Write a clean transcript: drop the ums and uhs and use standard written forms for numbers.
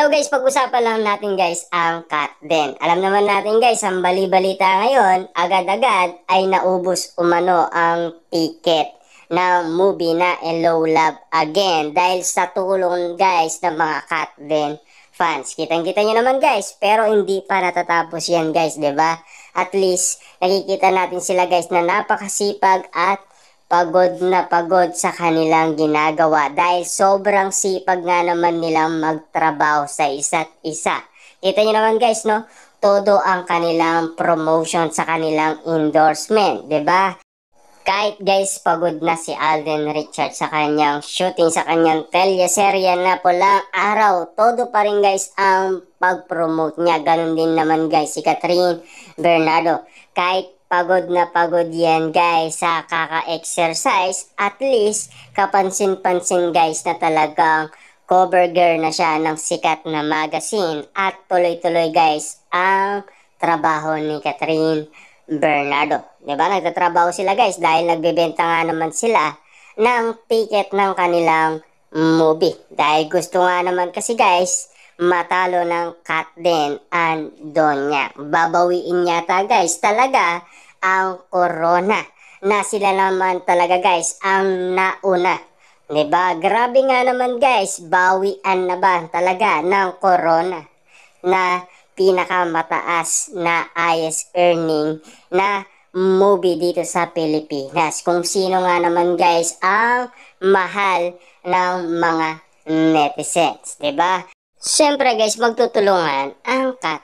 Now guys, pag-usapan lang natin guys ang cut din. Alam naman natin guys, ang bali-balita ngayon, agad-agad ay naubos umano ang ticket ng movie na Hello Love Again dahil sa tulong guys ng mga cut din fans. Kitang-kita nyo naman guys, pero hindi pa natatapos yan guys, 'di ba? At least nakikita natin sila guys na napakasipag at pagod na pagod sa kanilang ginagawa dahil sobrang sipag nga naman nilang magtrabaho sa isa't isa. Kita nyo naman guys, no? Todo ang kanilang promotion sa kanilang endorsement, 'di ba? Kahit guys pagod na si Alden Richards sa kanyang shooting sa kanyang teleserye na Pulang Araw, todo pa rin guys ang pag-promote niya. Ganon din naman guys si Catherine Bernardo. Kahit pagod na pagod yan guys sa kaka-exercise, at least kapansin-pansin guys na talagang cover girl na siya ng sikat na magazine at tuloy-tuloy guys ang trabaho ni Catherine Bernardo. Diba? Nagtatrabaho sila guys dahil nagbebenta nga naman sila ng ticket ng kanilang movie. Dahil gusto nga naman kasi guys matalo ng Kat din ang Donya. Babawiin yata guys talaga ang corona na sila naman talaga guys ang nauna. Diba? Grabe nga naman guys, bawian na ba talaga ng corona na pinakamataas na highest earning na movie dito sa Pilipinas. Kung sino nga naman guys ang mahal ng mga netizens, 'di ba? Siyempre guys, magtutulungan ang Kat